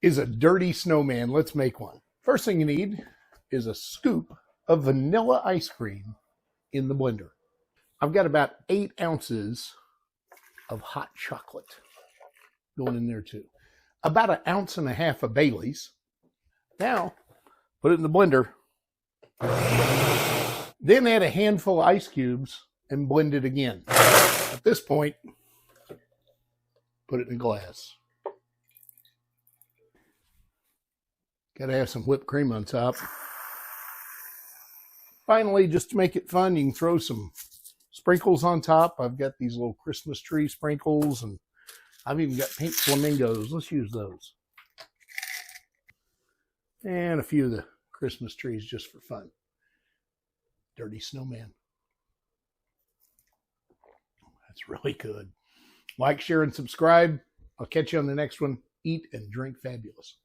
is a dirty snowman. Let's make one. First thing you need is a scoop of vanilla ice cream in the blender. I've got about 8 ounces of hot chocolate going in there too. About 1.5 ounces of Bailey's. Now, put it in the blender. Then add a handful of ice cubes and blend it again. At this point, put it in a glass. Got to have some whipped cream on top. Finally, just to make it fun, you can throw some sprinkles on top. I've got these little Christmas tree sprinkles, and I've even got pink flamingos. Let's use those. And a few of the Christmas trees just for fun. Dirty Snowman. That's really good. Like, share, and subscribe. I'll catch you on the next one. Eat and drink fabulous.